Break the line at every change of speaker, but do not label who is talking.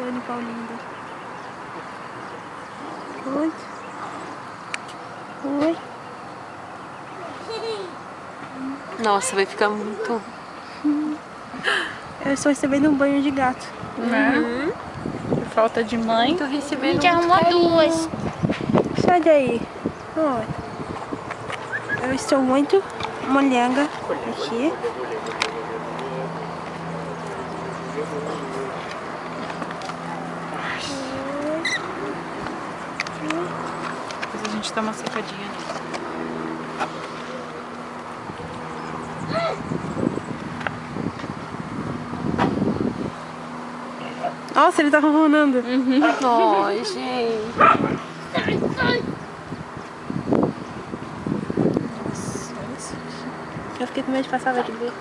Olha qual lindo. Oi. Oi.
Nossa, vai ficar muito...
Eu estou recebendo um banho de gato.
Né? Por falta de mãe.
Tô
A
recebendo
gente arrumou
carinho.
duas.
Sai daí. Olha. Eu estou muito molhanga aqui.
Depois a gente dá uma secadinha ali.
Nossa, ele tá ronronando.
Ai, gente.
Eu fiquei com medo de passar, vai ver.